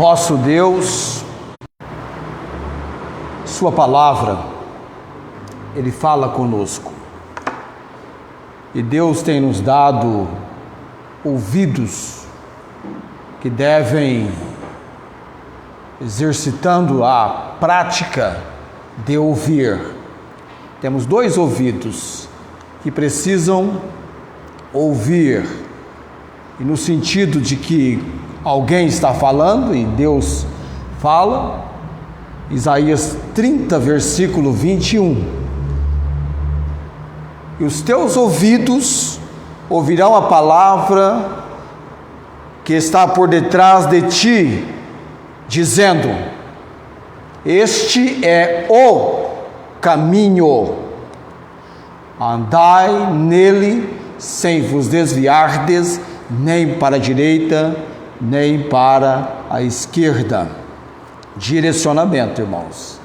Nosso Deus, Sua palavra, Ele fala conosco. E Deus tem nos dado ouvidos que devem, exercitando a prática de ouvir. Temos dois ouvidos que precisam ouvir, e no sentido de que alguém está falando e Deus fala. Isaías 30, versículo 21. E os teus ouvidos ouvirão a palavra que está por detrás de ti, dizendo: este é o caminho, andai nele sem vos desviardes, nem para a direita, nem para a esquerda. Direcionamento, irmãos.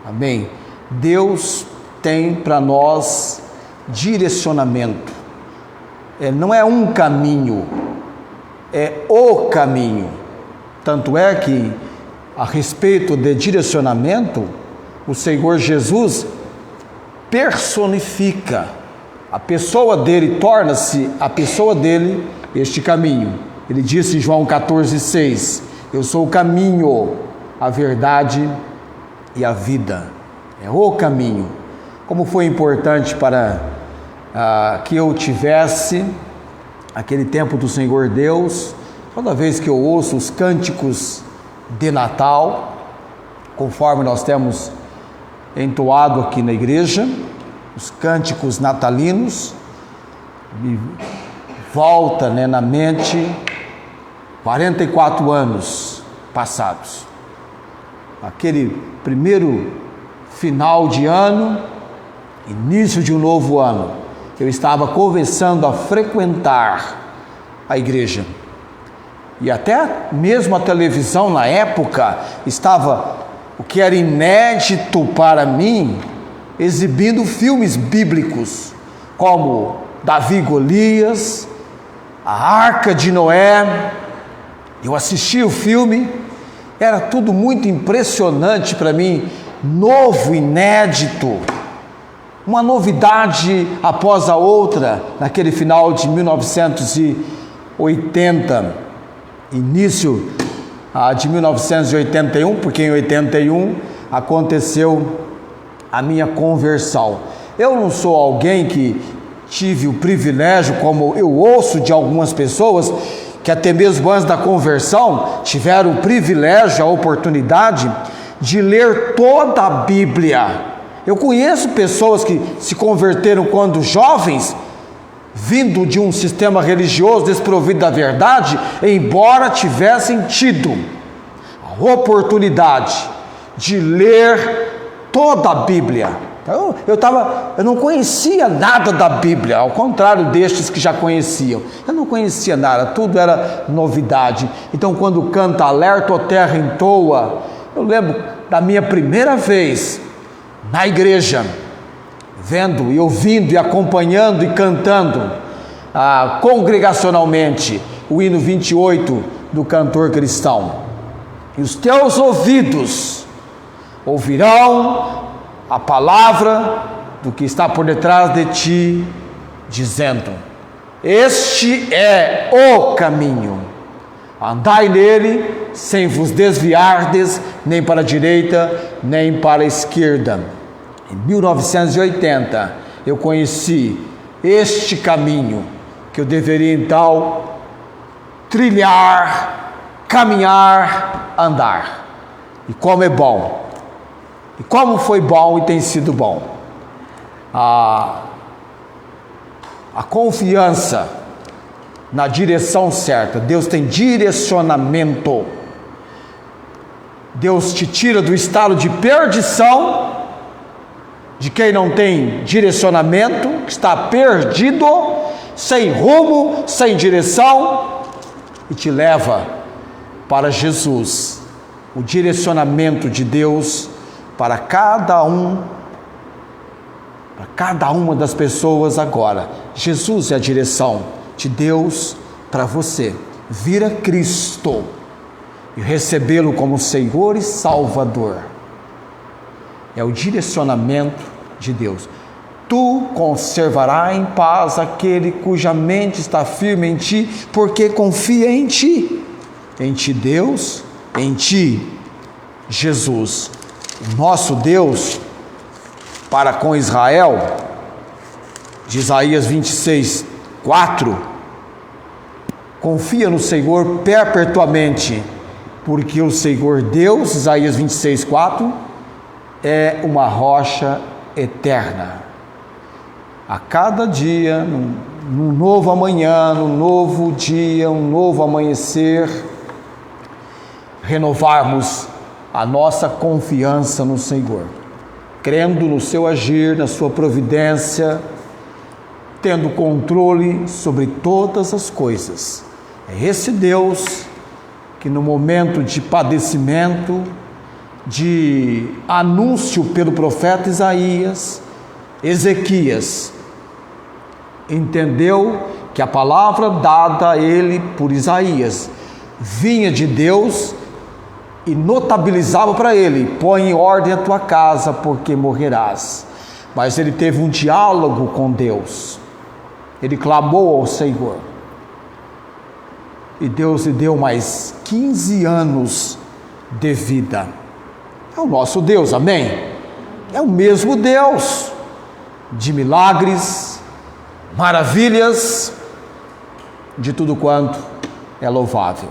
Amém? Deus tem para nós direcionamento. Não é um caminho, é o caminho. Tanto é que, a respeito de direcionamento, o Senhor Jesus personifica a pessoa dele, torna-se a pessoa dele este caminho. Ele disse em João 14,6: eu sou o caminho, a verdade e a vida. É o caminho. Como foi importante para que eu tivesse aquele tempo do Senhor Deus, toda vez que eu ouço os cânticos de Natal, conforme nós temos entoado aqui na igreja, os cânticos natalinos, me volta na mente 44 anos passados. Aquele primeiro final de ano, início de um novo ano, eu estava começando a frequentar a igreja. E até mesmo a televisão na época estava, o que era inédito para mim, exibindo filmes bíblicos, como Davi e Golias, a Arca de Noé. Eu assisti o filme, era tudo muito impressionante para mim, novo, inédito, uma novidade após a outra, naquele final de 1980, início de 1981, porque em 81 aconteceu a minha conversão. Eu não sou alguém que tive o privilégio, como eu ouço de algumas pessoas, que até mesmo antes da conversão tiveram o privilégio, a oportunidade de ler toda a Bíblia. Eu conheço pessoas que se converteram quando jovens, vindo de um sistema religioso desprovido da verdade, embora tivessem tido a oportunidade de ler toda a Bíblia. Então, eu não conhecia nada da Bíblia, ao contrário destes que já conheciam. Eu não conhecia nada, tudo era novidade. Então, quando canta Alerta, ó terra entoa, eu lembro da minha primeira vez na igreja, vendo e ouvindo e acompanhando e cantando congregacionalmente o hino 28 do cantor cristão. E os teus ouvidos ouvirão a palavra do que está por detrás de ti, dizendo: este é o caminho, andai nele sem vos desviardes, nem para a direita, nem para a esquerda. Em 1980, eu conheci este caminho, que eu deveria então trilhar, caminhar, andar. E como é bom! E como foi bom e tem sido bom. A confiança na direção certa. Deus tem direcionamento. Deus te tira do estado de perdição, de quem não tem direcionamento, que está perdido, sem rumo, sem direção, e te leva para Jesus. O direcionamento de Deus para cada uma das pessoas agora. Jesus é a direção de Deus para você. Vira Cristo. e recebê-lo como Senhor e Salvador. É o direcionamento de Deus. Tu conservarás em paz aquele cuja mente está firme em ti, porque confia em ti. Em ti, Deus, em ti, Jesus. Nosso Deus, para com Israel, de Isaías 26, 4, confia no Senhor perpetuamente, porque o Senhor Deus, Isaías 26, 4, é uma rocha eterna. A cada dia, num novo amanhã, num novo dia, um novo amanhecer, renovarmos a nossa confiança no Senhor, crendo no seu agir, na sua providência, tendo controle sobre todas as coisas. É esse Deus que no momento de padecimento, de anúncio pelo profeta Isaías, Ezequias entendeu que a palavra dada a ele por Isaías vinha de Deus e notabilizava para ele: põe em ordem a tua casa, porque morrerás. Mas ele teve um diálogo com Deus, ele clamou ao Senhor, e Deus lhe deu mais 15 anos de vida. É o nosso Deus, amém? É o mesmo Deus de milagres, maravilhas, de tudo quanto é louvável.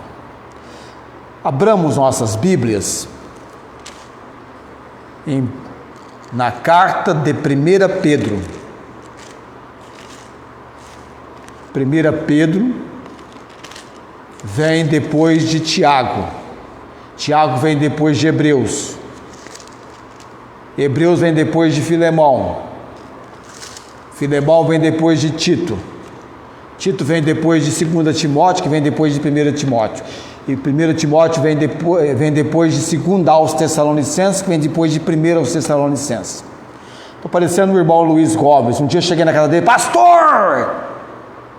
Abramos nossas Bíblias na carta de 1 Pedro. 1 Pedro vem depois de Tiago. Tiago vem depois de Hebreus. Hebreus vem depois de Filemão. Filemão vem depois de Tito. Tito vem depois de 2 Timóteo, que vem depois de 1 Timóteo. E 1 Timóteo vem depois de 2 aos Tessalonicenses, que vem depois de 1 aos Tessalonicenses. Estou parecendo o irmão Luiz Gomes. Um dia eu cheguei na casa dele: pastor,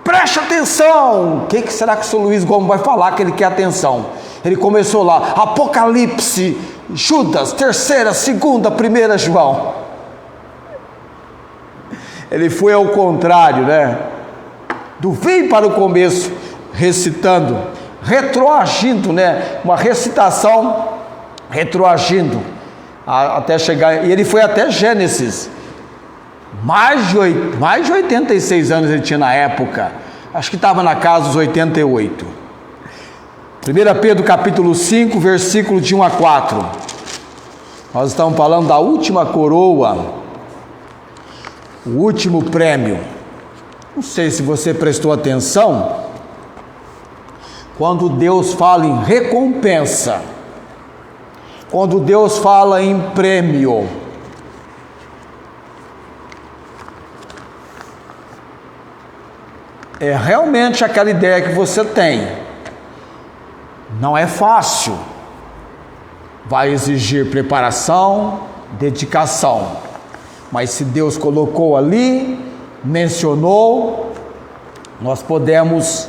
preste atenção. O que será que o senhor Luiz Gomes vai falar que ele quer atenção? Ele começou lá: Apocalipse, Judas, 3ª, 2ª, 1 João. Ele foi ao contrário, né? Do fim para o começo, recitando, retroagindo, né? Uma recitação retroagindo, até chegar, e ele foi até Gênesis. Mais de 86 anos ele tinha na época, acho que estava na casa dos 88. 1 Pedro capítulo 5, versículo de 1 a 4. Nós estamos falando da última coroa, o último prêmio. Não sei se você prestou atenção, quando Deus fala em recompensa, quando Deus fala em prêmio, é realmente aquela ideia que você tem. Não é fácil, vai exigir preparação, dedicação, mas se Deus colocou ali, mencionou, nós podemos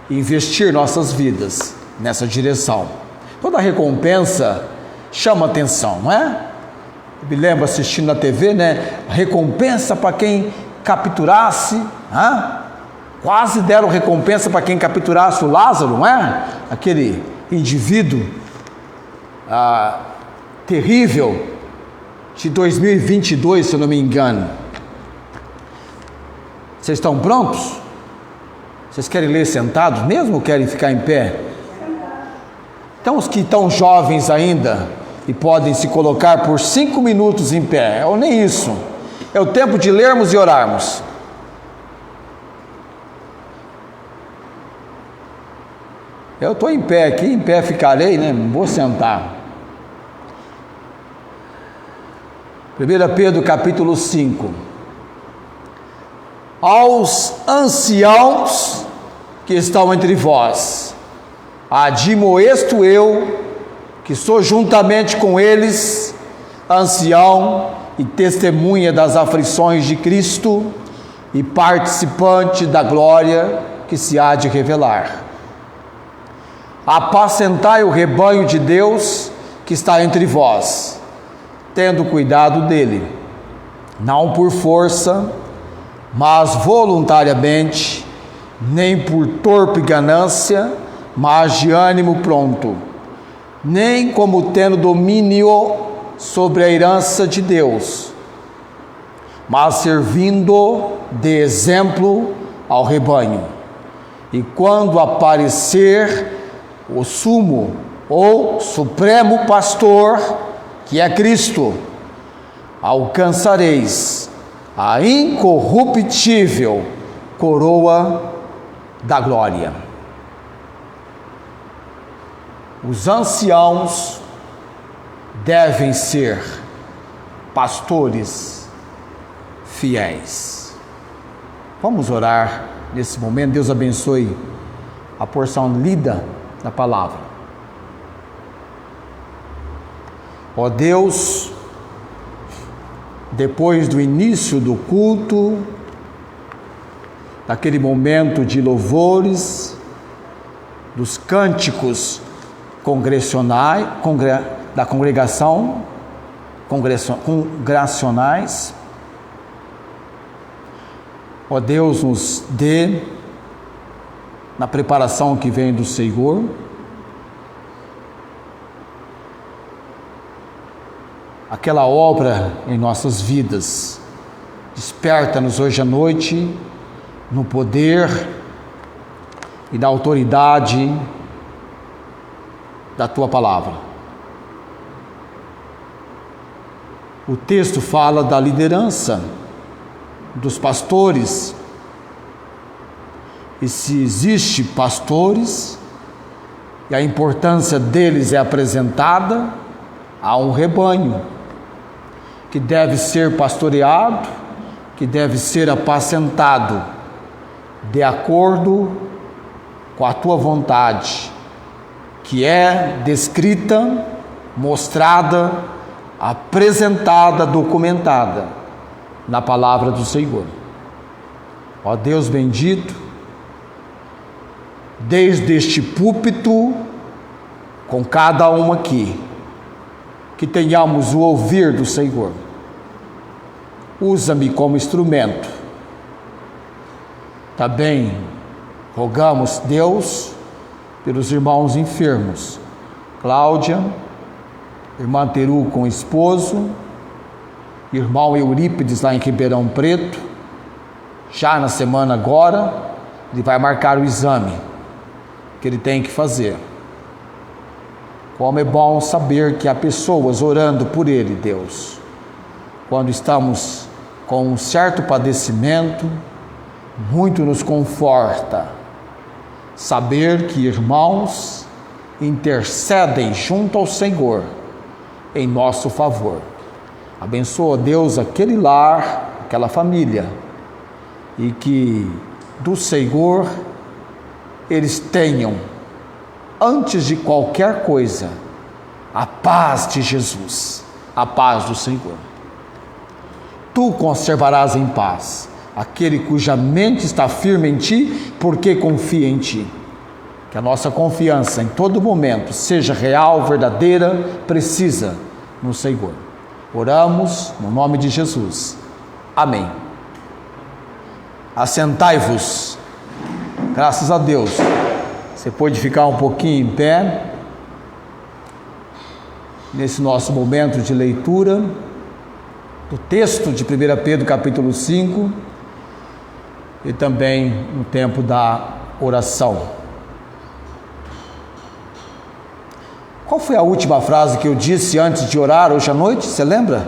investir nossas vidas nessa direção. Toda recompensa chama atenção, não é? Eu me lembro assistindo na TV, né? Recompensa para quem capturasse, quase deram recompensa para quem capturasse o Lázaro, não é? Aquele indivíduo terrível de 2022, se eu não me engano. Vocês estão prontos? Vocês querem ler sentados mesmo ou querem ficar em pé? Então, os que estão jovens ainda e podem se colocar por 5 minutos em pé, ou nem isso, é o tempo de lermos e orarmos. Eu estou em pé aqui, em pé ficarei, né? Não vou sentar. 1 Pedro capítulo 5. Aos anciãos que estão entre vós, admoesto eu, que sou juntamente com eles ancião e testemunha das aflições de Cristo e participante da glória que se há de revelar. apacentai o rebanho de Deus que está entre vós, tendo cuidado dele, não por força, mas voluntariamente, nem por torpe ganância, mas de ânimo pronto, nem como tendo domínio sobre a herança de Deus, mas servindo de exemplo ao rebanho. E quando aparecer o sumo ou supremo pastor, que é Cristo, alcançareis a incorruptível coroa da glória. Os anciãos devem ser pastores fiéis. Vamos orar nesse momento. Deus abençoe a porção lida da palavra. Ó Deus, depois do início do culto, daquele momento de louvores, dos cânticos congregacionais, da congregação, congregacionais, ó Deus, nos dê, na preparação que vem do Senhor, aquela obra em nossas vidas. Desperta-nos hoje à noite no poder e na autoridade da Tua palavra. O texto fala da liderança dos pastores. E se existe pastores, e a importância deles é apresentada, há um rebanho que deve ser pastoreado, que deve ser apacentado de acordo com a Tua vontade, que é descrita, mostrada, apresentada, documentada na palavra do Senhor. Ó Deus bendito, desde este púlpito, com cada um aqui, que tenhamos o ouvir do Senhor. Usa-me como instrumento. Também rogamos, Deus, pelos irmãos enfermos, Cláudia, irmã Teru com o esposo, irmão Eurípides lá em Ribeirão Preto. Já na semana agora, ele vai marcar o exame que ele tem que fazer. Como é bom saber que há pessoas orando por ele, Deus. Quando estamos com um certo padecimento, muito nos conforta saber que irmãos intercedem junto ao Senhor em nosso favor. Abençoa, Deus, aquele lar, aquela família, e que do Senhor eles tenham, antes de qualquer coisa, a paz de Jesus, a paz do Senhor. Tu conservarás em paz aquele cuja mente está firme em Ti, porque confia em Ti. Que a nossa confiança em todo momento seja real, verdadeira, precisa no Senhor. Oramos no nome de Jesus. Amém. Assentai-vos. Graças a Deus. Você pode ficar um pouquinho em pé, nesse nosso momento de leitura do texto de 1 Pedro capítulo 5, e também no tempo da oração. Qual foi a última frase que eu disse antes de orar hoje à noite? Você lembra?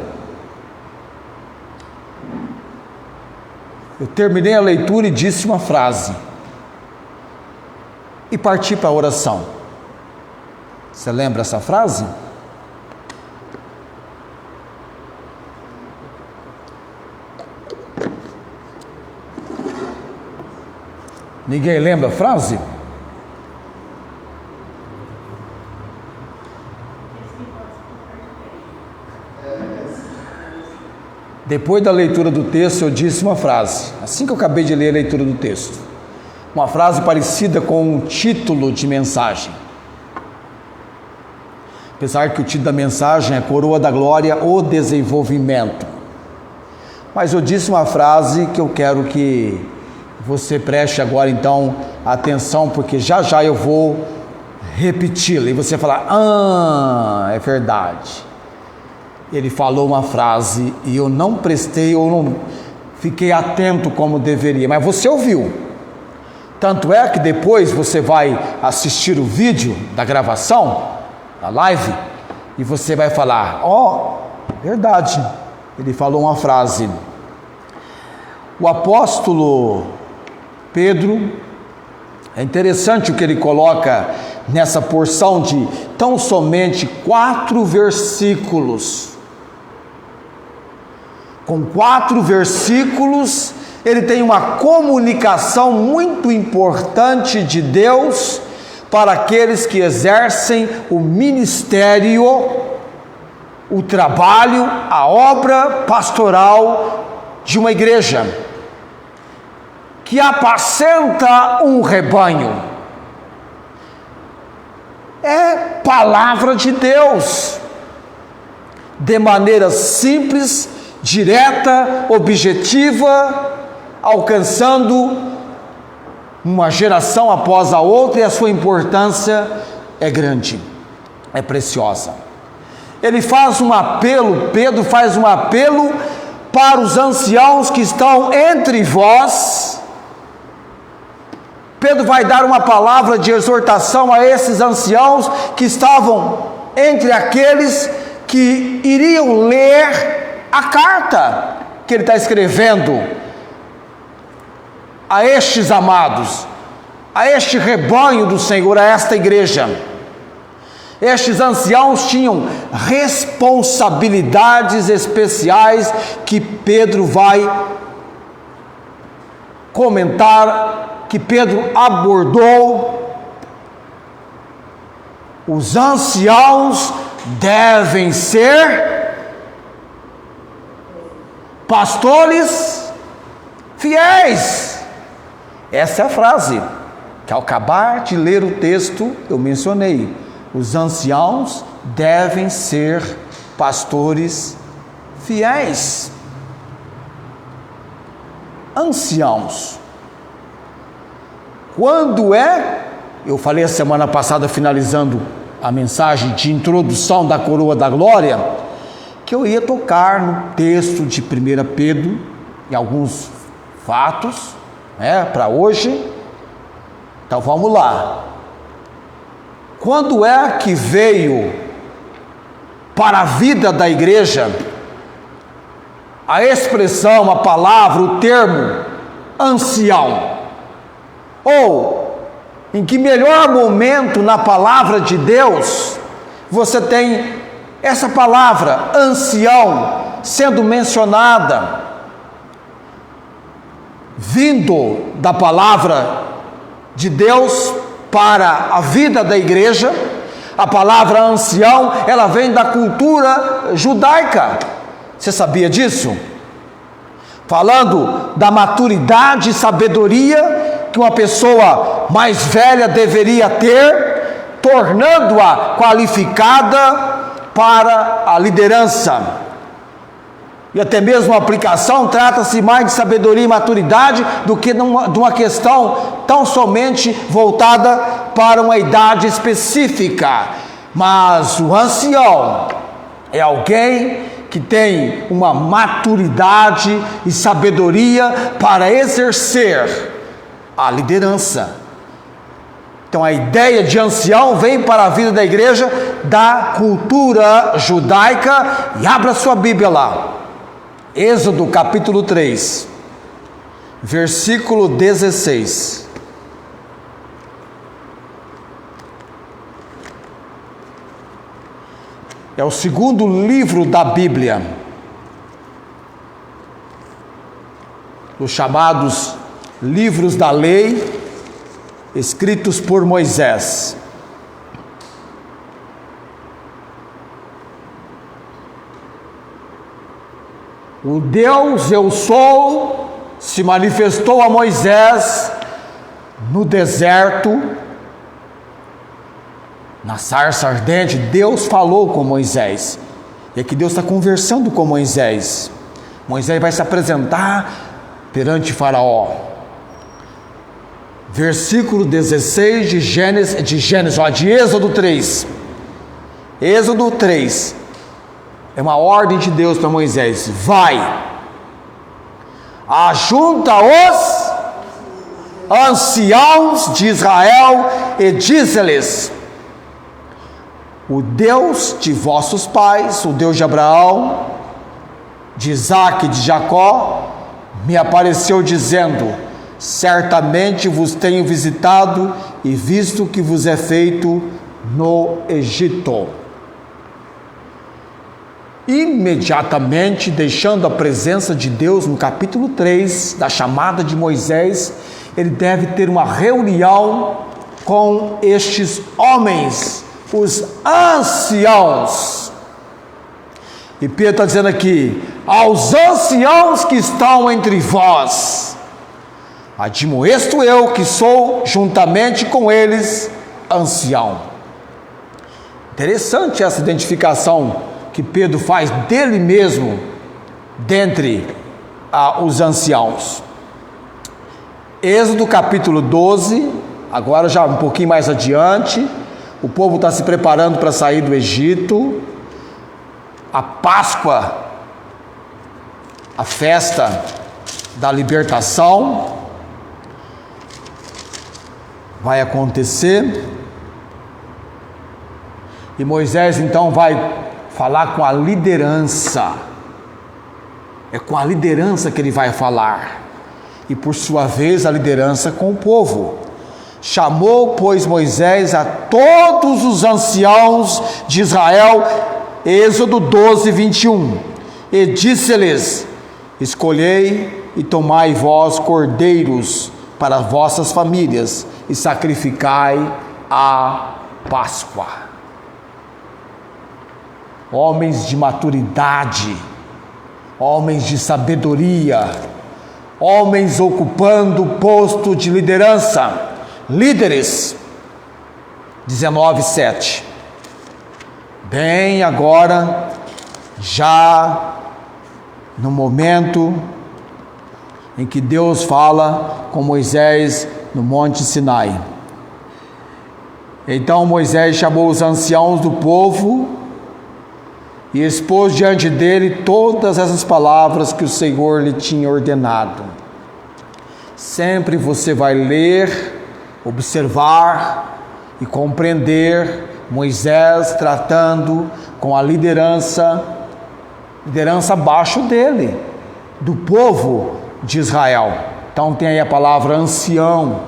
Eu terminei a leitura e disse uma frase. E parti para a oração. Você lembra essa frase? Ninguém lembra a frase? Depois da leitura do texto, eu disse uma frase, assim que eu acabei de ler a leitura do texto. Uma frase parecida com um título de mensagem. apesar que o título da mensagem é Coroa da Glória, o desenvolvimento. Mas eu disse uma frase que eu quero que você preste agora então atenção, porque já já eu vou repeti-la e você falar, é verdade. Ele falou uma frase e eu não prestei, ou não fiquei atento como deveria, mas você ouviu. Tanto é que depois você vai assistir o vídeo da gravação, da live, e você vai falar, verdade, ele falou uma frase. O apóstolo Pedro, é interessante o que ele coloca nessa porção de tão somente 4 versículos. Com 4 versículos, ele tem uma comunicação muito importante de Deus para aqueles que exercem o ministério, o trabalho, a obra pastoral de uma igreja, que apacenta um rebanho. É palavra de Deus, de maneira simples, direta, objetiva, alcançando uma geração após a outra, e a sua importância é grande, é preciosa. Ele faz um apelo, Pedro faz um apelo para os anciãos que estão entre vós. Pedro vai dar uma palavra de exortação a esses anciãos que estavam entre aqueles que iriam ler a carta que ele está escrevendo a estes amados, a este rebanho do Senhor, a esta igreja. Estes anciãos tinham responsabilidades especiais que Pedro vai comentar, que Pedro abordou. Os anciãos devem ser pastores fiéis. Essa é a frase que, ao acabar de ler o texto, eu mencionei. Os anciãos devem ser pastores fiéis. Anciãos. Quando eu falei a semana passada, finalizando a mensagem de introdução da Coroa da Glória, que eu ia tocar no texto de 1 Pedro, em alguns fatos, para hoje. Então vamos lá. Quando é que veio para a vida da igreja a expressão, a palavra, o termo ancião? Ou em que melhor momento na palavra de Deus você tem essa palavra ancião sendo mencionada, vindo da palavra de Deus para a vida da igreja? A palavra ancião, ela vem da cultura judaica. Você sabia disso? Falando da maturidade e sabedoria que uma pessoa mais velha deveria ter, tornando-a qualificada para a liderança. E até mesmo a aplicação trata-se mais de sabedoria e maturidade do que de uma questão tão somente voltada para uma idade específica. Mas o ancião é alguém que tem uma maturidade e sabedoria para exercer a liderança. Então a ideia de ancião vem para a vida da igreja da cultura judaica. E abra sua Bíblia lá. Êxodo capítulo 3, versículo 16. É o segundo livro da Bíblia, os chamados livros da lei, escritos por Moisés. O Deus Eu Sou se manifestou a Moisés no deserto Na sarça ardente, Deus falou com Moisés. E aqui Deus está conversando com Moisés. Moisés vai se apresentar perante Faraó. Versículo 16 de Êxodo 3. Êxodo 3. É uma ordem de Deus para Moisés. Vai, ajunta os anciãos de Israel e dize-lhes: o Deus de vossos pais, o Deus de Abraão, de Isaque e de Jacó, me apareceu dizendo: certamente vos tenho visitado e visto o que vos é feito no Egito. Imediatamente, deixando a presença de Deus, no capítulo 3, da chamada de Moisés, ele deve ter uma reunião com estes homens, os anciãos. E Pedro está dizendo aqui: aos anciãos que estão entre vós, admoesto eu que sou juntamente com eles ancião. Interessante essa identificação que Pedro faz dele mesmo dentre os anciãos. Êxodo capítulo 12, agora já um pouquinho mais adiante, o povo está se preparando para sair do Egito. A Páscoa, a festa da libertação, vai acontecer. E Moisés então vai falar com a liderança. É com a liderança que ele vai falar. E por sua vez a liderança com o povo. Chamou, pois, Moisés a todos os anciãos de Israel, Êxodo 12, 21, e disse-lhes: escolhei e tomai vós cordeiros para vossas famílias, e sacrificai a Páscoa. Homens de maturidade, homens de sabedoria, homens ocupando o posto de liderança, líderes. 19:7. Bem, agora, já no momento em que Deus fala com Moisés no Monte Sinai. Então Moisés chamou os anciãos do povo e expôs diante dele todas essas palavras que o Senhor lhe tinha ordenado. Sempre você vai ler, observar e compreender Moisés tratando com a liderança abaixo dele, do povo de Israel. Então tem aí a palavra ancião,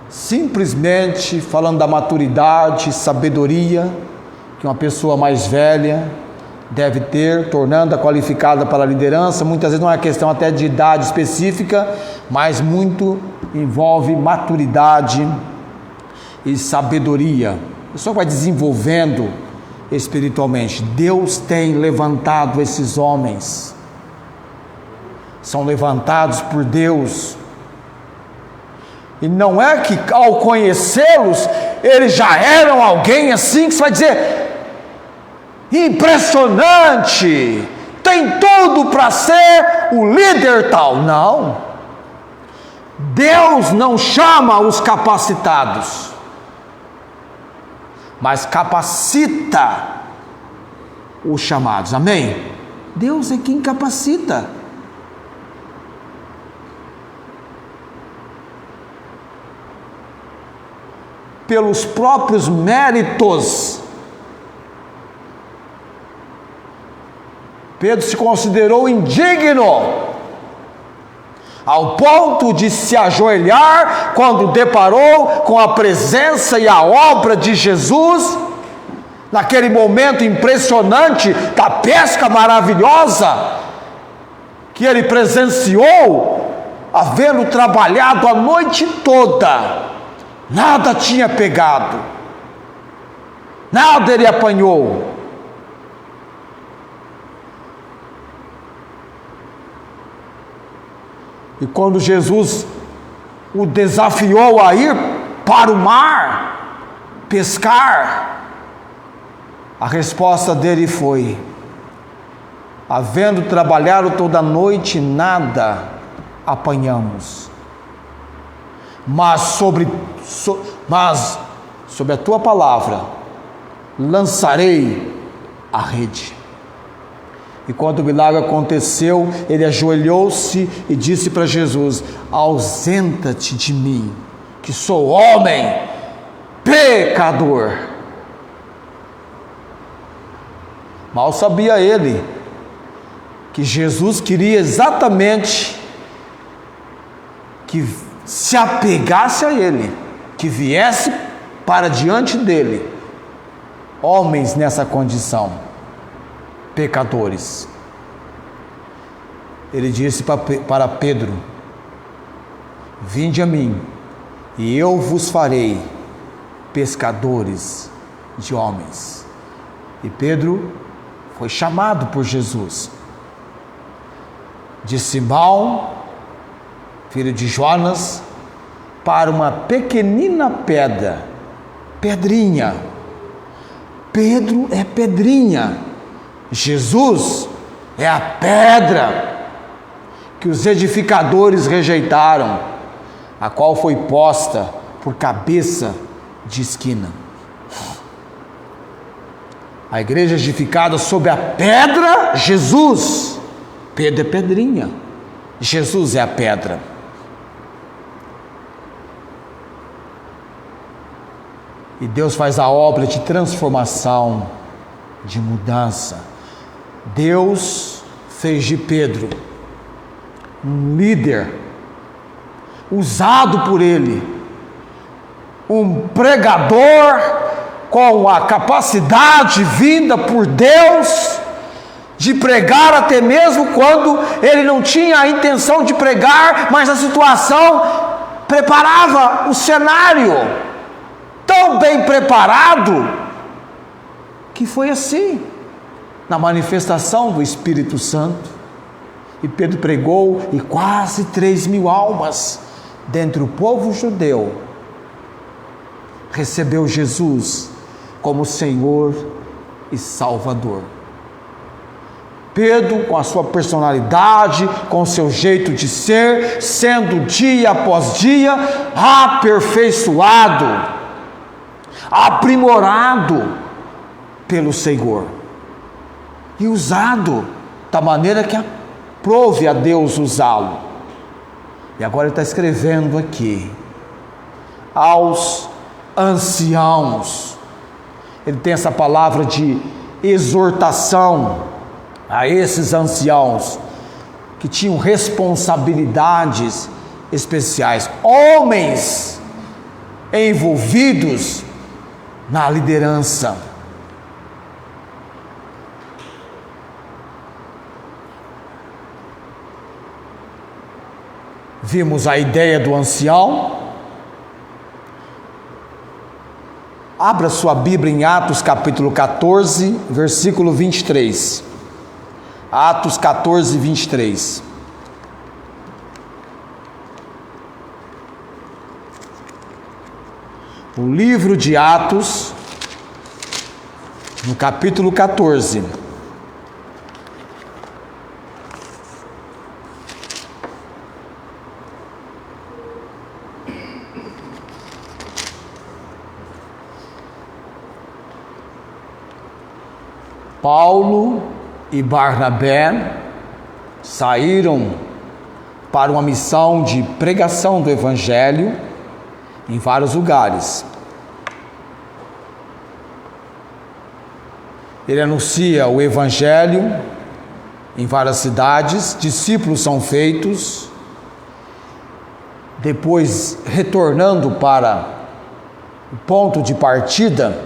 simplesmente falando da maturidade, sabedoria que uma pessoa mais velha deve ter, tornando-a qualificada para a liderança. Muitas vezes não é questão até de idade específica, mas muito envolve maturidade e sabedoria. A pessoa vai desenvolvendo espiritualmente. Deus tem levantado esses homens, são levantados por Deus, e não é que ao conhecê-los eles já eram alguém assim que você vai dizer: impressionante, tem tudo para ser o líder tal. Não, Deus não chama os capacitados, mas capacita os chamados. Amém? Deus é quem capacita. Pelos próprios méritos. Pedro se considerou indigno ao ponto de se ajoelhar quando deparou com a presença e a obra de Jesus, naquele momento impressionante da pesca maravilhosa que ele presenciou, havendo trabalhado a noite toda, nada tinha pegado, nada ele apanhou. E quando Jesus o desafiou a ir para o mar, pescar? A resposta dele foi: havendo trabalhado toda a noite, nada apanhamos. Mas sobre a tua palavra lançarei a rede. E quando o milagre aconteceu, ele ajoelhou-se e disse para Jesus: ausenta-te de mim, que sou homem pecador. Mal sabia ele que Jesus queria exatamente que se apegasse a ele, que viesse para diante dele homens nessa condição, pecadores. Ele disse para Pedro: vinde a mim, e eu vos farei pescadores de homens. E Pedro foi chamado por Jesus, de Simão, filho de Jonas, para uma pequenina pedrinha. Pedro é pedrinha, Jesus é a pedra que os edificadores rejeitaram, a qual foi posta por cabeça de esquina. A igreja edificada sobre a pedra, Jesus. Pedro é pedrinha, Jesus é a pedra. E Deus faz a obra de transformação, de mudança. Deus fez de Pedro um líder, usado por ele, um pregador com a capacidade vinda por Deus de pregar até mesmo quando ele não tinha a intenção de pregar, mas a situação preparava o cenário, tão bem preparado, que foi assim, na manifestação do Espírito Santo. E Pedro pregou, e quase 3.000 almas dentre o povo judeu recebeu Jesus como Senhor e Salvador. Pedro, com a sua personalidade, com o seu jeito de ser, sendo dia após dia aperfeiçoado, aprimorado pelo Senhor e usado da maneira que aprove a Deus usá-lo. E agora ele está escrevendo aqui aos anciãos. Ele tem essa palavra de exortação a esses anciãos que tinham responsabilidades especiais, homens envolvidos na liderança. Vimos a ideia do ancião. Abra sua Bíblia em Atos capítulo 14, versículo 23. Atos 14, 23. O livro de Atos, no capítulo 14. Paulo e Barnabé saíram para uma missão de pregação do Evangelho em vários lugares. Ele anuncia o Evangelho em várias cidades, discípulos são feitos. Depois, retornando para o ponto de partida,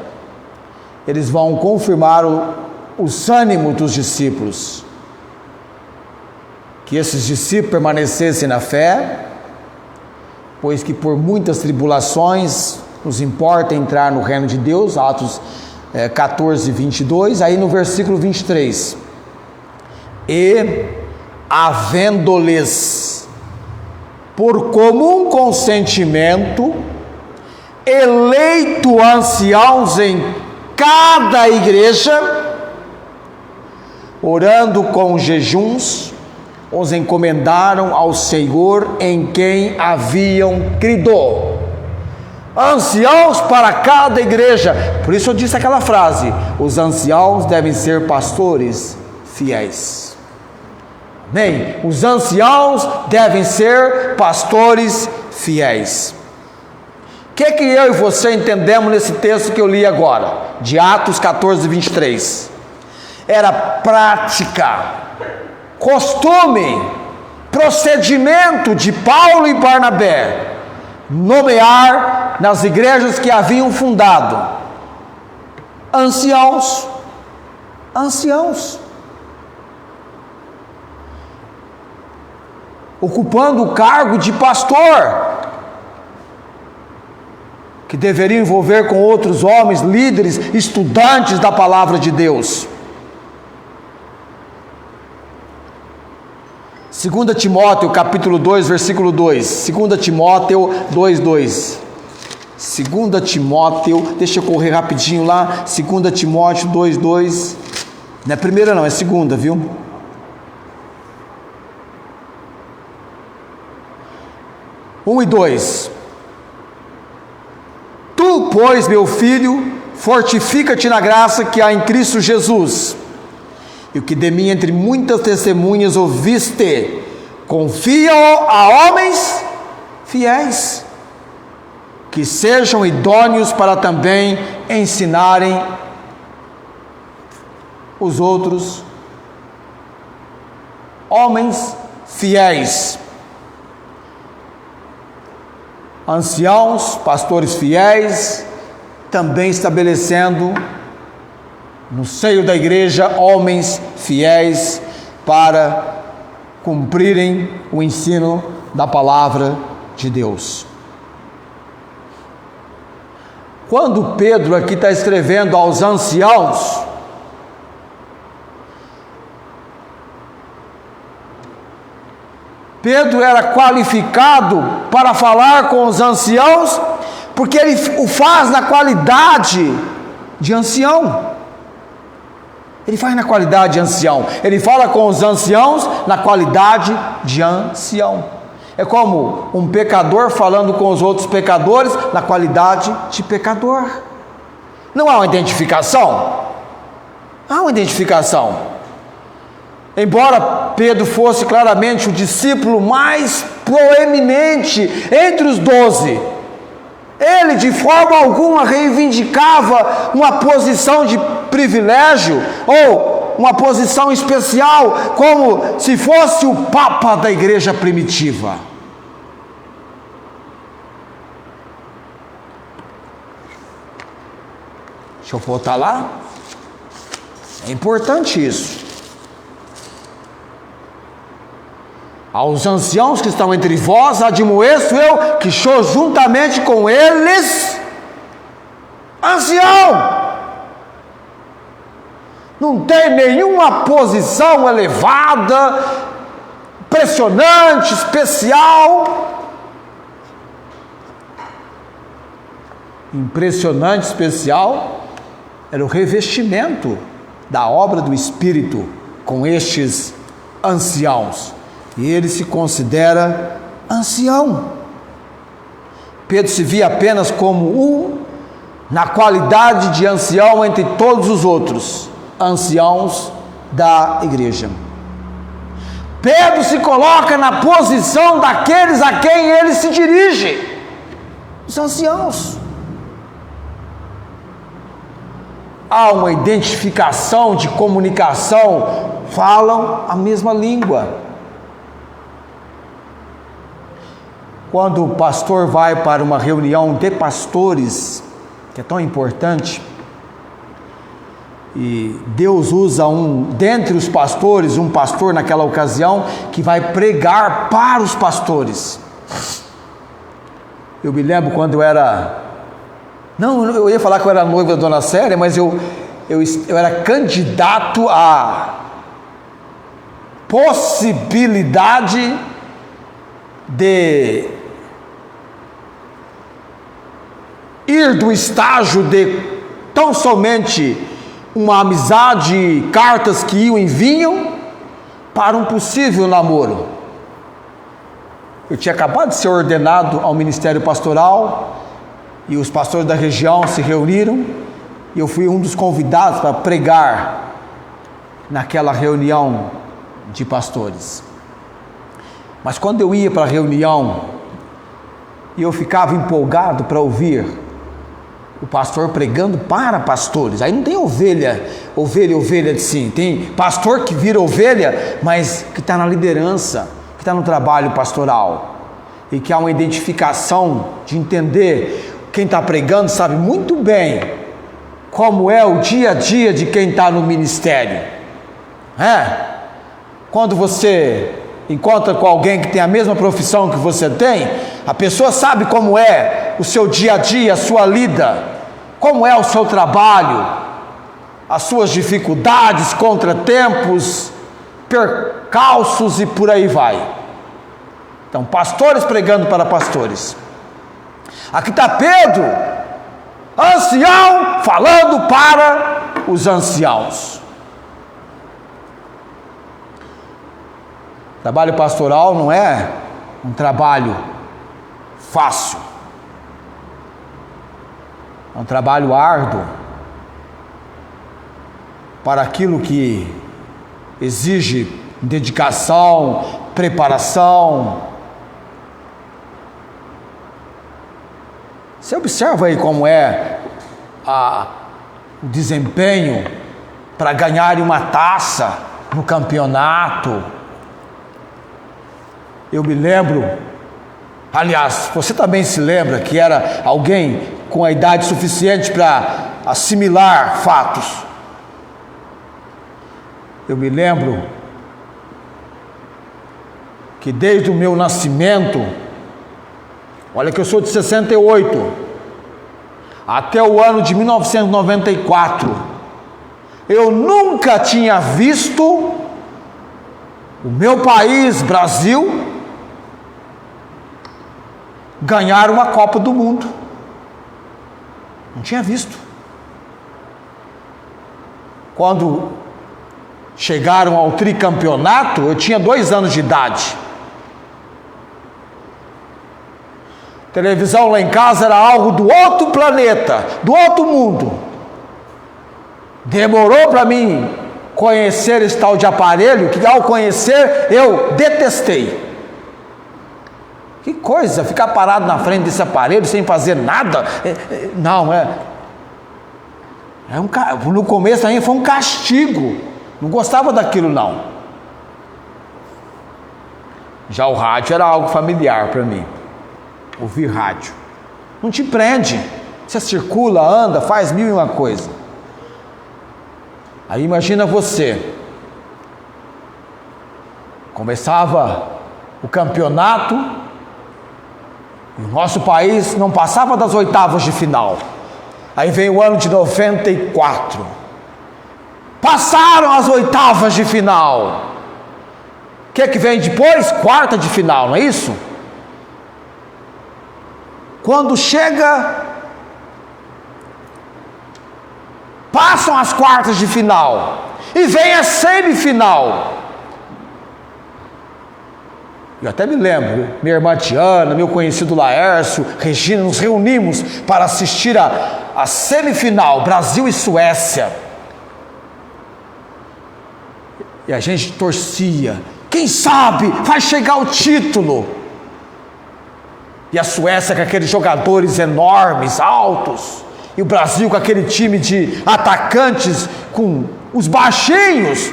eles vão confirmar os ânimos dos discípulos, que esses discípulos permanecessem na fé, pois que por muitas tribulações nos importa entrar no reino de Deus. Atos 14, 22, aí no versículo 23, e havendo-lhes por comum consentimento eleito anciãos em cada igreja, orando com jejuns, os encomendaram ao Senhor em quem haviam crido. Anciãos para cada igreja. Por isso eu disse aquela frase: os anciãos devem ser pastores fiéis. Amém? Os anciãos devem ser pastores fiéis. O que eu e você entendemos nesse texto que eu li agora, de Atos 14, 23? Era prática, costume, procedimento de Paulo e Barnabé nomear nas igrejas que haviam fundado anciãos, ocupando o cargo de pastor, que deveriam envolver com outros homens, líderes, estudantes da palavra de Deus. 2 Timóteo capítulo 2, versículo 2, 2 Timóteo 2, 2, 2 Timóteo, deixa eu correr rapidinho lá, 2 Timóteo 2, 2, não é primeira não, é segunda, viu? Um e 2, tu, pois, meu filho, fortifica-te na graça que há em Cristo Jesus, e o que de mim entre muitas testemunhas ouviste, confia-o a homens fiéis, que sejam idôneos para também ensinarem os outros. Homens fiéis, anciãos, pastores fiéis, também estabelecendo no seio da igreja homens fiéis para cumprirem o ensino da palavra de Deus. Quando Pedro aqui está escrevendo aos anciãos, Pedro era qualificado para falar com os anciãos, porque ele o faz na qualidade de ancião. Ele faz na qualidade de ancião. Ele fala com os anciãos na qualidade de ancião. É como um pecador falando com os outros pecadores na qualidade de pecador. Não há uma identificação? Há uma identificação. Embora Pedro fosse claramente o discípulo mais proeminente entre os 12, ele de forma alguma reivindicava uma posição de privilégio ou uma posição especial, como se fosse o Papa da igreja primitiva. Deixa eu voltar lá. É importante isso. Aos anciãos que estão entre vós, admoesto eu, que sou juntamente com eles ancião. Não tem nenhuma posição elevada, impressionante, especial. Impressionante, especial, era o revestimento da obra do Espírito com estes anciãos. E ele se considera ancião. Pedro se via apenas como na qualidade de ancião entre todos os outros anciãos da igreja. Pedro se coloca na posição daqueles a quem ele se dirige, os anciãos. Há uma identificação de comunicação, falam a mesma língua. Quando o pastor vai para uma reunião de pastores, que é tão importante, e Deus usa dentre os pastores, um pastor naquela ocasião, que vai pregar para os pastores. Eu me lembro quando eu era, eu ia falar que eu era noivo da dona Célia, mas eu era candidato à possibilidade de ir do estágio de tão somente uma amizade, cartas que iam e vinham, para um possível namoro. Eu tinha acabado de ser ordenado ao ministério pastoral e os pastores da região se reuniram e eu fui um dos convidados para pregar naquela reunião de pastores. Mas quando eu ia para a reunião e eu ficava empolgado para ouvir o pastor pregando para pastores, aí não tem ovelha de sim, tem pastor que vira ovelha, mas que está na liderança, que está no trabalho pastoral, e que há uma identificação de entender, quem está pregando sabe muito bem como é o dia a dia de quem está no ministério. Quando você encontra com alguém que tem a mesma profissão que você tem, a pessoa sabe como é o seu dia a dia, a sua lida, como é o seu trabalho, as suas dificuldades, contratempos, percalços e por aí vai. Então, pastores pregando para pastores. Aqui está Pedro, ancião, falando para os anciãos. Trabalho pastoral não é um trabalho fácil, é um trabalho árduo, para aquilo que exige dedicação, preparação. Você observa aí como é o desempenho para ganhar uma taça no campeonato. Eu me lembro, aliás, você também se lembra que era alguém com a idade suficiente para assimilar fatos. Eu me lembro que desde o meu nascimento, olha que eu sou de 68, até o ano de 1994, eu nunca tinha visto o meu país, Brasil, ganhar uma Copa do Mundo. Não tinha visto. Quando chegaram ao tricampeonato, eu tinha 2 anos de idade. Televisão lá em casa era algo do outro planeta, do outro mundo. Demorou para mim conhecer esse tal de aparelho, que ao conhecer eu detestei. Que coisa, ficar parado na frente desse aparelho sem fazer nada. No começo ainda foi um castigo. Não gostava daquilo não. Já o rádio era algo familiar para mim. Ouvir rádio não te prende. Você circula, anda, faz 1001 coisa. Aí imagina você, começava o campeonato, e o nosso país não passava das oitavas de final. Aí vem o ano de 94, passaram as oitavas de final. O que vem depois? Quarta de final, não é isso? Quando chega, passam as quartas de final e vem a semifinal. Eu até me lembro, minha irmã Tiana, meu conhecido Laércio, Regina, nos reunimos para assistir a semifinal, Brasil e Suécia. E a gente torcia, quem sabe vai chegar o título. E a Suécia com aqueles jogadores enormes, altos, e o Brasil com aquele time de atacantes com os baixinhos,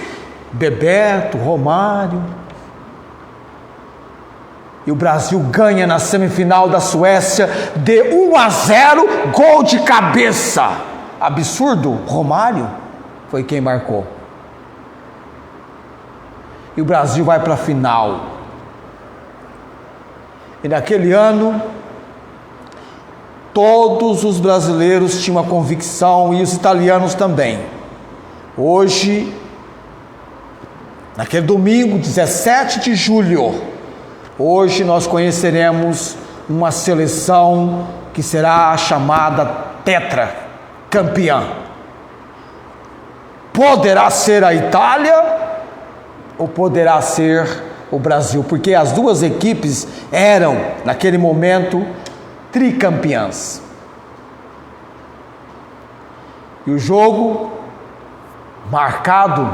Bebeto, Romário. E o Brasil ganha na semifinal da Suécia de 1-0, gol de cabeça. Absurdo, Romário foi quem marcou. E o Brasil vai para a final. E naquele ano, todos os brasileiros tinham a convicção, e os italianos também. Hoje, naquele domingo, 17 de julho, hoje nós conheceremos uma seleção que será a chamada tetracampeã. Poderá ser a Itália ou poderá ser o Brasil, porque as duas equipes eram, naquele momento, tricampeãs. E o jogo marcado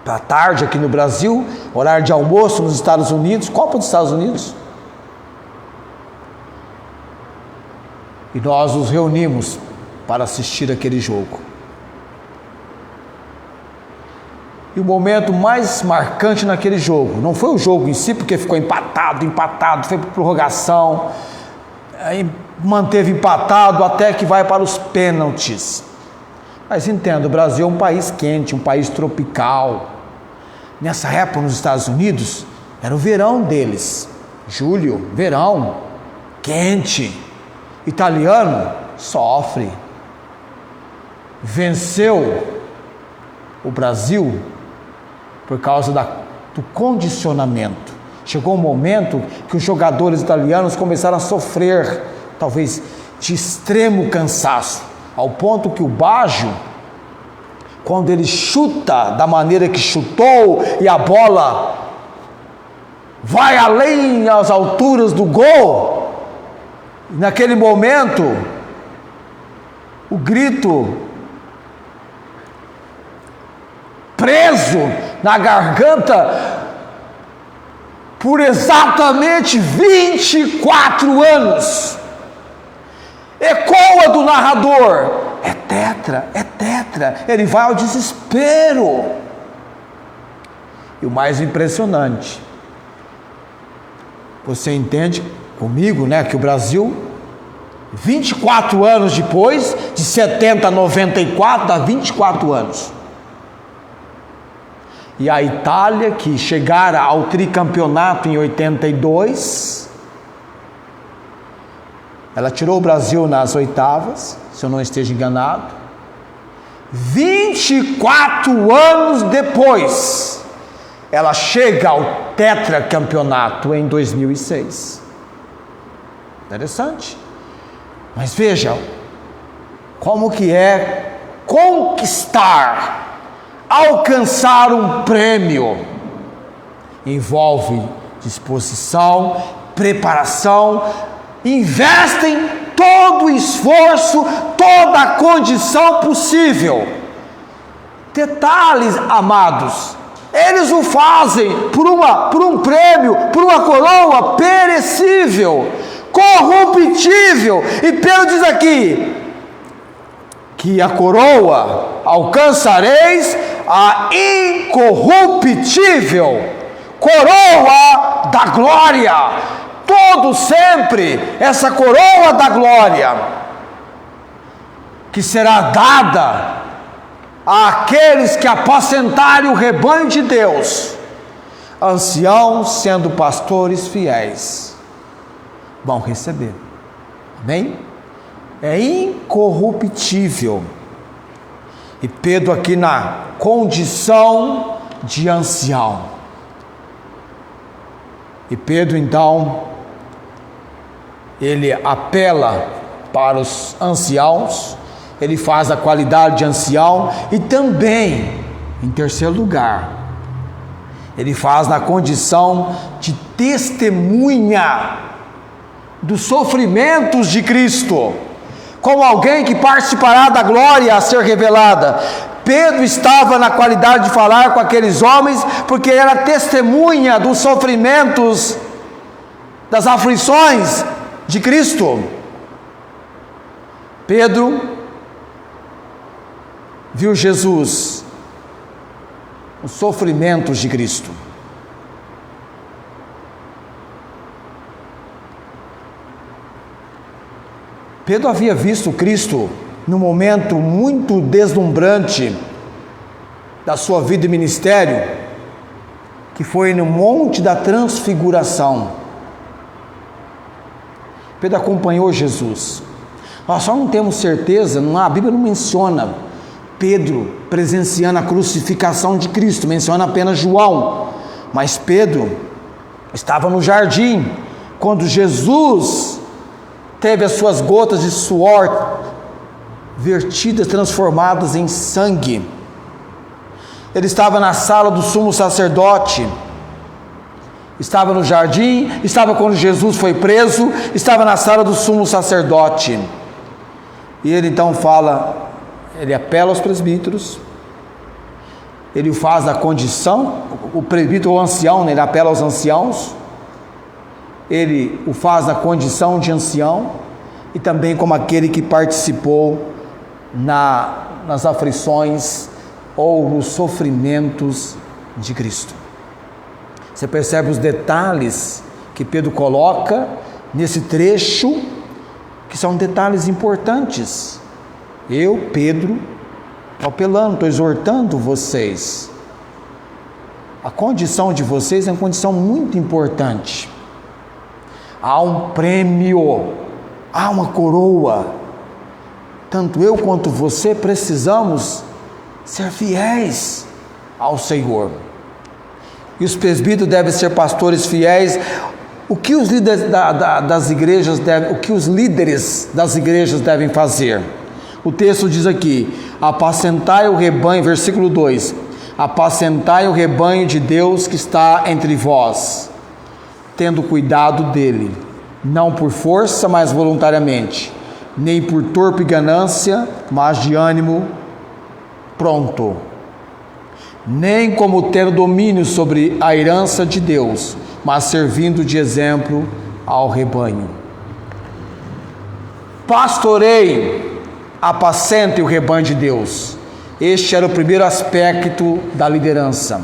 para tarde aqui no Brasil, horário de almoço nos Estados Unidos, Copa dos Estados Unidos. E nós nos reunimos para assistir aquele jogo. E o momento mais marcante naquele jogo, não foi o jogo em si, porque ficou empatado, foi por prorrogação, aí manteve empatado até que vai para os pênaltis. Mas entenda, o Brasil é um país quente, um país tropical. Nessa época nos Estados Unidos, era o verão deles, julho, verão, quente. Italiano sofre. Venceu o Brasil por causa do condicionamento. Chegou um momento que os jogadores italianos começaram a sofrer, talvez de extremo cansaço, ao ponto que o Baggio, quando ele chuta da maneira que chutou e a bola vai além às alturas do gol, naquele momento o grito preso na garganta por exatamente 24 anos ecoa do narrador: é tetra, é tetra. Ele vai ao desespero. E o mais impressionante, você entende comigo, né, que o Brasil, 24 anos depois, de 70 a 94, dá 24 anos. E a Itália, que chegara ao tricampeonato em 82, ela tirou o Brasil nas oitavas, se eu não esteja enganado. 24 anos depois, ela chega ao tetracampeonato em 2006. Interessante. Mas veja, como que é conquistar, alcançar um prêmio. Envolve disposição, preparação, investem todo o esforço, toda a condição possível. Detalhes, amados, eles o fazem por um prêmio, por uma coroa perecível, corruptível. E Pedro diz aqui que a coroa alcançareis a incorruptível coroa da glória. Todo sempre essa coroa da glória que será dada àqueles que apacentarem o rebanho de Deus, anciãos sendo pastores fiéis, vão receber. Amém? É incorruptível. E Pedro aqui na condição de ancião. E Pedro então, ele apela para os anciãos, ele faz a qualidade de ancião e também, em terceiro lugar, ele faz na condição de testemunha dos sofrimentos de Cristo, como alguém que participará da glória a ser revelada. Pedro estava na qualidade de falar com aqueles homens, porque era testemunha dos sofrimentos, das aflições de Cristo. Pedro viu Jesus, os sofrimentos de Cristo. Pedro havia visto Cristo num momento muito deslumbrante da sua vida e ministério, que foi no Monte da Transfiguração. Pedro acompanhou Jesus. Nós só não temos certeza, a Bíblia não menciona Pedro presenciando a crucificação de Cristo, menciona apenas João. Mas Pedro estava no jardim, quando Jesus teve as suas gotas de suor vertidas, transformadas em sangue. Ele estava na sala do sumo sacerdote, estava no jardim, estava quando Jesus foi preso, estava na sala do sumo sacerdote. E ele então fala, ele apela aos presbíteros, ele faz a condição, o presbítero ou ancião, né, ele apela aos anciãos, ele o faz na condição de ancião, e também como aquele que participou nas aflições ou nos sofrimentos de Cristo. Você percebe os detalhes que Pedro coloca nesse trecho, que são detalhes importantes. Eu, Pedro, estou apelando, estou exortando vocês. A condição de vocês é uma condição muito importante. Há um prêmio, há uma coroa. Tanto eu quanto você precisamos ser fiéis ao Senhor. E os presbíteros devem ser pastores fiéis. O que os líderes das igrejas das igrejas devem fazer? O texto diz aqui: apacentai o rebanho, versículo 2: apacentai o rebanho de Deus que está entre vós, tendo cuidado dele, não por força, mas voluntariamente, nem por torpe ganância, mas de ânimo pronto, nem como tendo domínio sobre a herança de Deus, mas servindo de exemplo ao rebanho. Pastorei, apacente o rebanho de Deus. Este era o primeiro aspecto da liderança.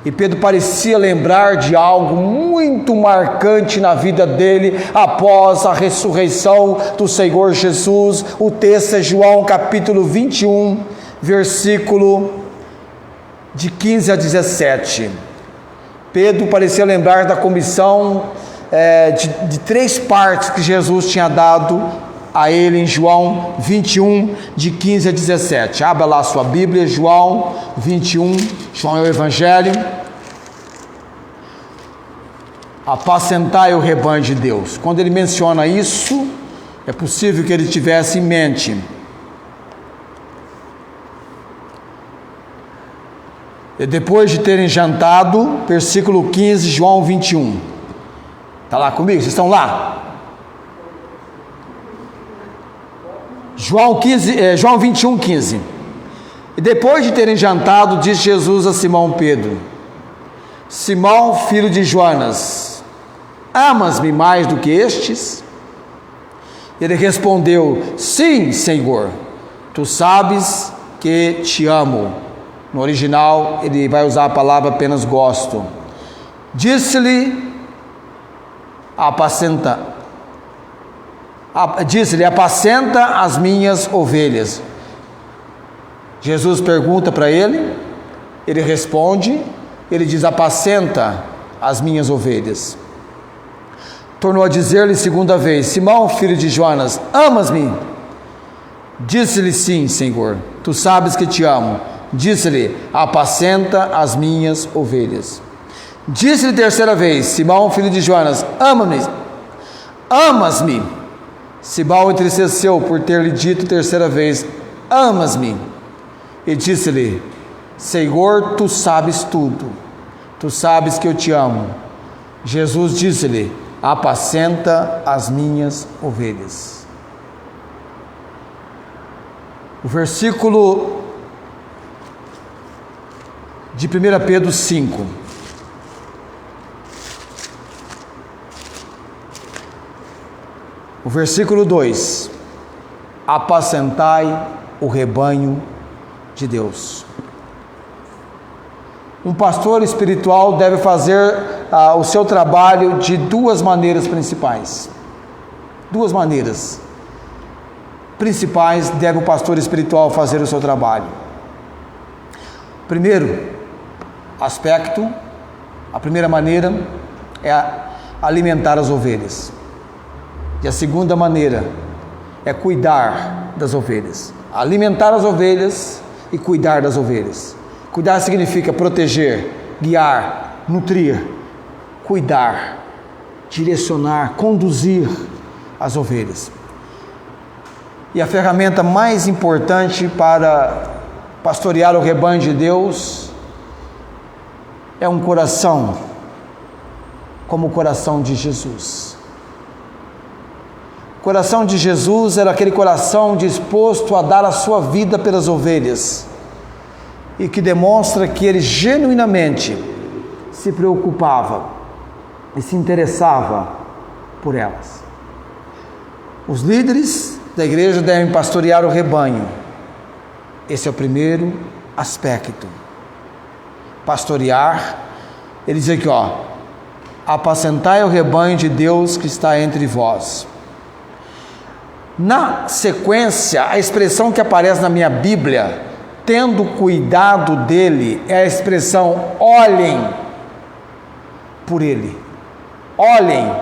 E Pedro parecia lembrar de algo muito marcante na vida dele após a ressurreição do Senhor Jesus. O texto é João capítulo 21, versículo de 15 a 17. Pedro parecia lembrar da comissão de 3 partes que Jesus tinha dado a ele em João 21, de 15 a 17. Abra lá a sua Bíblia, João 21, João é o Evangelho. Apacentai o rebanho de Deus. Quando ele menciona isso, é possível que ele tivesse em mente e depois de terem jantado, versículo 15, João 21. Está lá comigo? Vocês estão lá? João 21, 15. E depois de terem jantado, disse Jesus a Simão Pedro: Simão, filho de Jonas, amas-me mais do que estes? Ele respondeu: sim, Senhor, tu sabes que te amo. No original, ele vai usar a palavra apenas gosto. Disse-lhe: apacenta as minhas ovelhas. Jesus pergunta para ele, ele responde, ele diz: apacenta as minhas ovelhas. Tornou a dizer-lhe segunda vez: Simão, filho de Jonas, amas-me? Disse-lhe: sim, Senhor, tu sabes que te amo. Disse-lhe: apacenta as minhas ovelhas. Disse-lhe terceira vez: Simão, filho de Jonas, amas-me? Simão entristeceu por ter-lhe dito terceira vez: amas-me? E disse-lhe: Senhor, tu sabes tudo, tu sabes que eu te amo. Jesus disse-lhe: apacenta as minhas ovelhas. O versículo de 1 Pedro 5. O versículo 2: apacentai o rebanho de Deus. Um pastor espiritual deve fazer o seu trabalho de 2 maneiras principais. 2 maneiras principais deve o pastor espiritual fazer o seu trabalho. Primeiro aspecto, a primeira maneira é alimentar as ovelhas. E a segunda maneira é cuidar das ovelhas. Alimentar as ovelhas e cuidar das ovelhas. Cuidar significa proteger, guiar, nutrir, cuidar, direcionar, conduzir as ovelhas. E a ferramenta mais importante para pastorear o rebanho de Deus é um coração como o coração de Jesus. O coração de Jesus era aquele coração disposto a dar a sua vida pelas ovelhas e que demonstra que ele genuinamente se preocupava e se interessava por elas. Os líderes da igreja devem pastorear o rebanho. Esse é o primeiro aspecto. Pastorear, ele diz aqui, apacentai o rebanho de Deus que está entre vós. Na sequência, a expressão que aparece na minha Bíblia, tendo cuidado dele, é a expressão olhem por ele. Olhem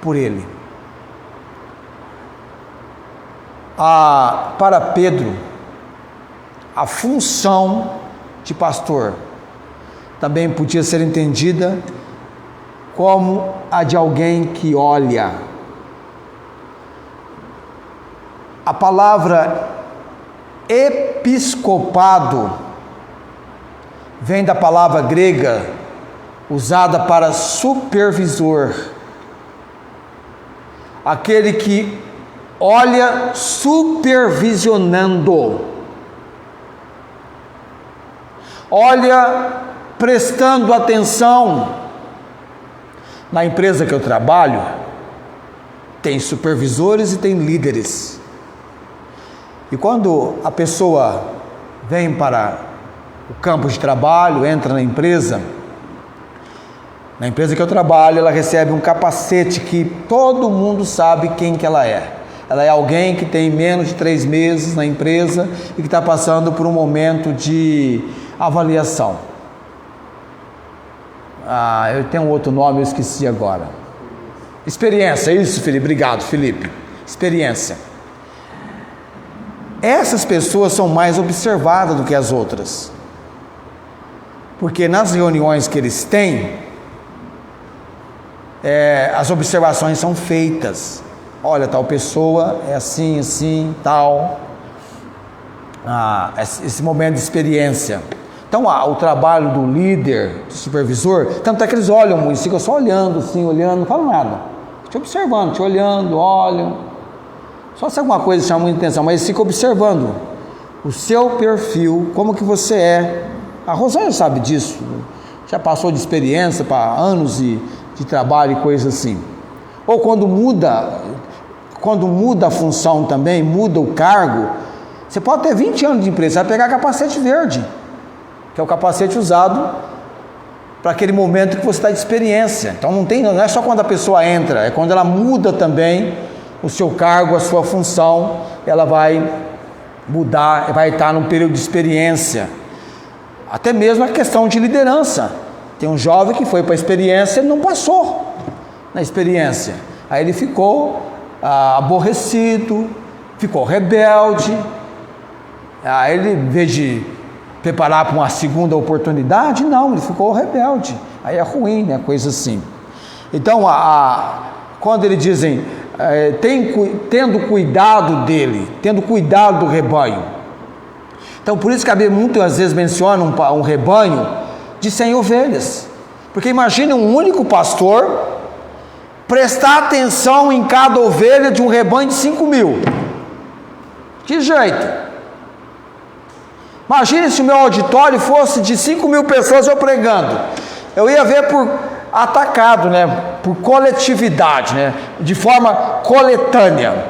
por ele. Para Pedro, a função de pastor também podia ser entendida como a de alguém que olha. A palavra episcopado vem da palavra grega usada para supervisor, aquele que olha supervisionando, olha prestando atenção. Na empresa que eu trabalho, tem supervisores e tem líderes. E quando a pessoa vem para o campo de trabalho, entra na empresa que eu trabalho, ela recebe um capacete que todo mundo sabe quem que ela é. Ela é alguém que tem menos de 3 meses na empresa e que está passando por um momento de avaliação. Eu tenho um outro nome, eu esqueci agora. Experiência, isso, Felipe. Obrigado, Felipe. Experiência. Essas pessoas são mais observadas do que as outras, porque nas reuniões que eles têm, as observações são feitas. Olha, tal pessoa é assim, assim, tal. Esse momento de experiência. Então, o trabalho do líder, do supervisor, tanto é que eles olham muito, ficam só olhando, assim, olhando, não falam nada. Te observando, te olhando, olham. Só se alguma coisa chama muita atenção, mas eles ficam observando o seu perfil, como que você é. A Rosângela sabe disso, já passou de experiência para anos de trabalho e coisas assim. Ou quando muda a função também, muda o cargo, você pode ter 20 anos de empresa, você vai pegar capacete verde, que é o capacete usado para aquele momento que você está de experiência. Então não é só quando a pessoa entra, é quando ela muda também o seu cargo, a sua função, ela vai mudar, vai estar num período de experiência. Até mesmo a questão de liderança. Tem um jovem que foi para a experiência e não passou na experiência. Aí ele ficou aborrecido, ficou rebelde. Aí ele, em vez de preparar para uma segunda oportunidade, não, ele ficou rebelde. Aí é ruim, né? Coisa assim. Então, quando eles dizem, tendo cuidado dele, tendo cuidado do rebanho. Então, por isso que a Bíblia muitas vezes menciona um rebanho de 100 ovelhas. Porque imagine um único pastor prestar atenção em cada ovelha de um rebanho de 5.000. Que jeito? Imagine se o meu auditório fosse de 5.000 pessoas eu pregando. Eu ia ver por atacado, né? Por coletividade, né? De forma coletânea.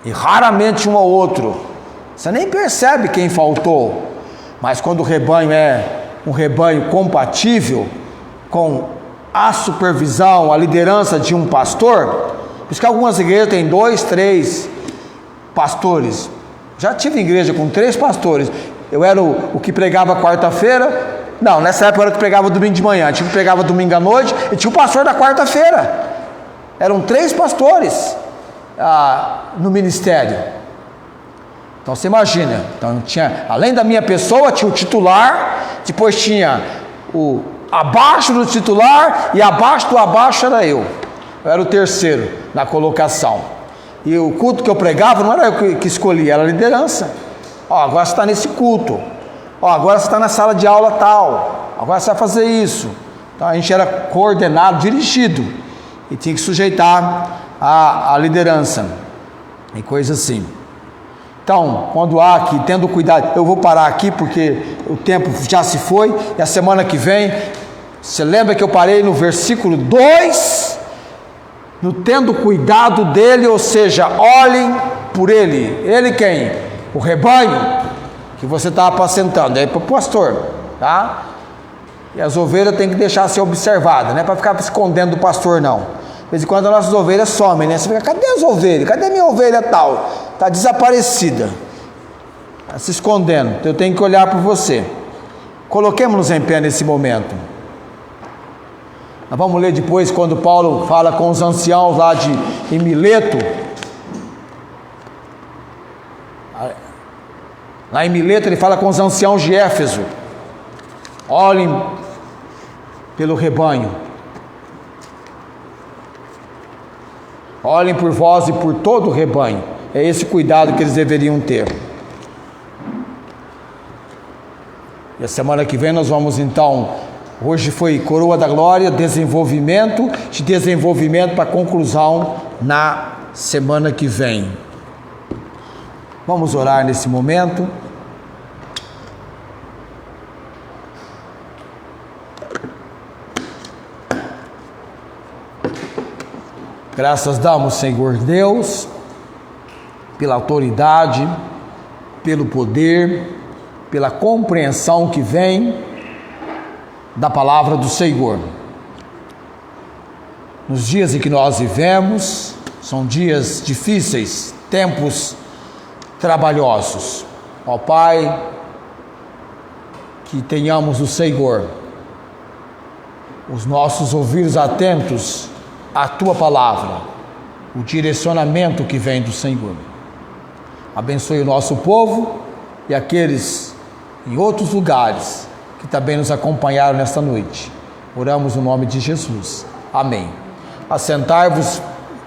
E raramente um ao outro. Você nem percebe quem faltou. Mas quando o rebanho é um rebanho compatível com a supervisão, a liderança de um pastor, por isso que algumas igrejas têm 2, 3 pastores. Já tive igreja com 3 pastores. Eu era o que pregava quarta-feira. Não, nessa época eu era o que pregava domingo de manhã. Tinha que pregava domingo à noite e tinha o pastor da quarta-feira. Eram 3 pastores no ministério. Então você imagina. Então tinha, além da minha pessoa, tinha o titular, depois tinha o abaixo do titular e abaixo do abaixo era eu. Eu era o terceiro na colocação. E o culto que eu pregava não era eu que escolhia, era a liderança. Ó, agora você está nesse culto. Ó, agora você está na sala de aula tal. Agora você vai fazer isso. Então a gente era coordenado, dirigido. E tinha que sujeitar a liderança. E coisa assim. Então, quando há aqui, tendo cuidado, eu vou parar aqui porque o tempo já se foi. E a semana que vem, você lembra que eu parei no versículo 2? No tendo cuidado dele, ou seja, olhem por ele. Ele quem? O rebanho que você está apacentando. É para o pastor, tá? E as ovelhas tem que deixar ser observadas, não é para ficar escondendo do pastor, não. De vez em quando as nossas ovelhas somem, né? Você fica, cadê as ovelhas? Cadê minha ovelha tal? Está desaparecida. Está se escondendo. Então eu tenho que olhar por você. Coloquemos-nos em pé nesse momento. Nós vamos ler depois quando Paulo fala com os anciãos lá em Mileto. Lá em Mileto ele fala com os anciãos de Éfeso. Olhem pelo rebanho. Olhem por vós e por todo o rebanho. É esse cuidado que eles deveriam ter. E a semana que vem nós vamos então... Hoje foi Coroa da Glória, desenvolvimento para conclusão na semana que vem. Vamos orar nesse momento. Graças damos, Senhor Deus, pela autoridade, pelo poder, pela compreensão que vem da palavra do Senhor. Nos dias em que nós vivemos, são dias difíceis, tempos trabalhosos. Ó Pai, que tenhamos o Senhor, os nossos ouvidos atentos à Tua palavra, o direcionamento que vem do Senhor. Abençoe o nosso povo e aqueles em outros lugares que também nos acompanharam nesta noite. Oramos no nome de Jesus. Amém. Assentai-vos,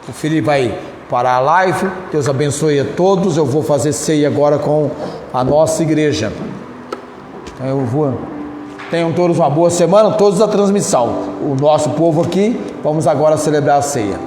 o Felipe vai parar a live. Deus abençoe a todos. Eu vou fazer ceia agora com a nossa igreja. Então tenham todos uma boa semana, todos a transmissão. O nosso povo aqui, vamos agora celebrar a ceia.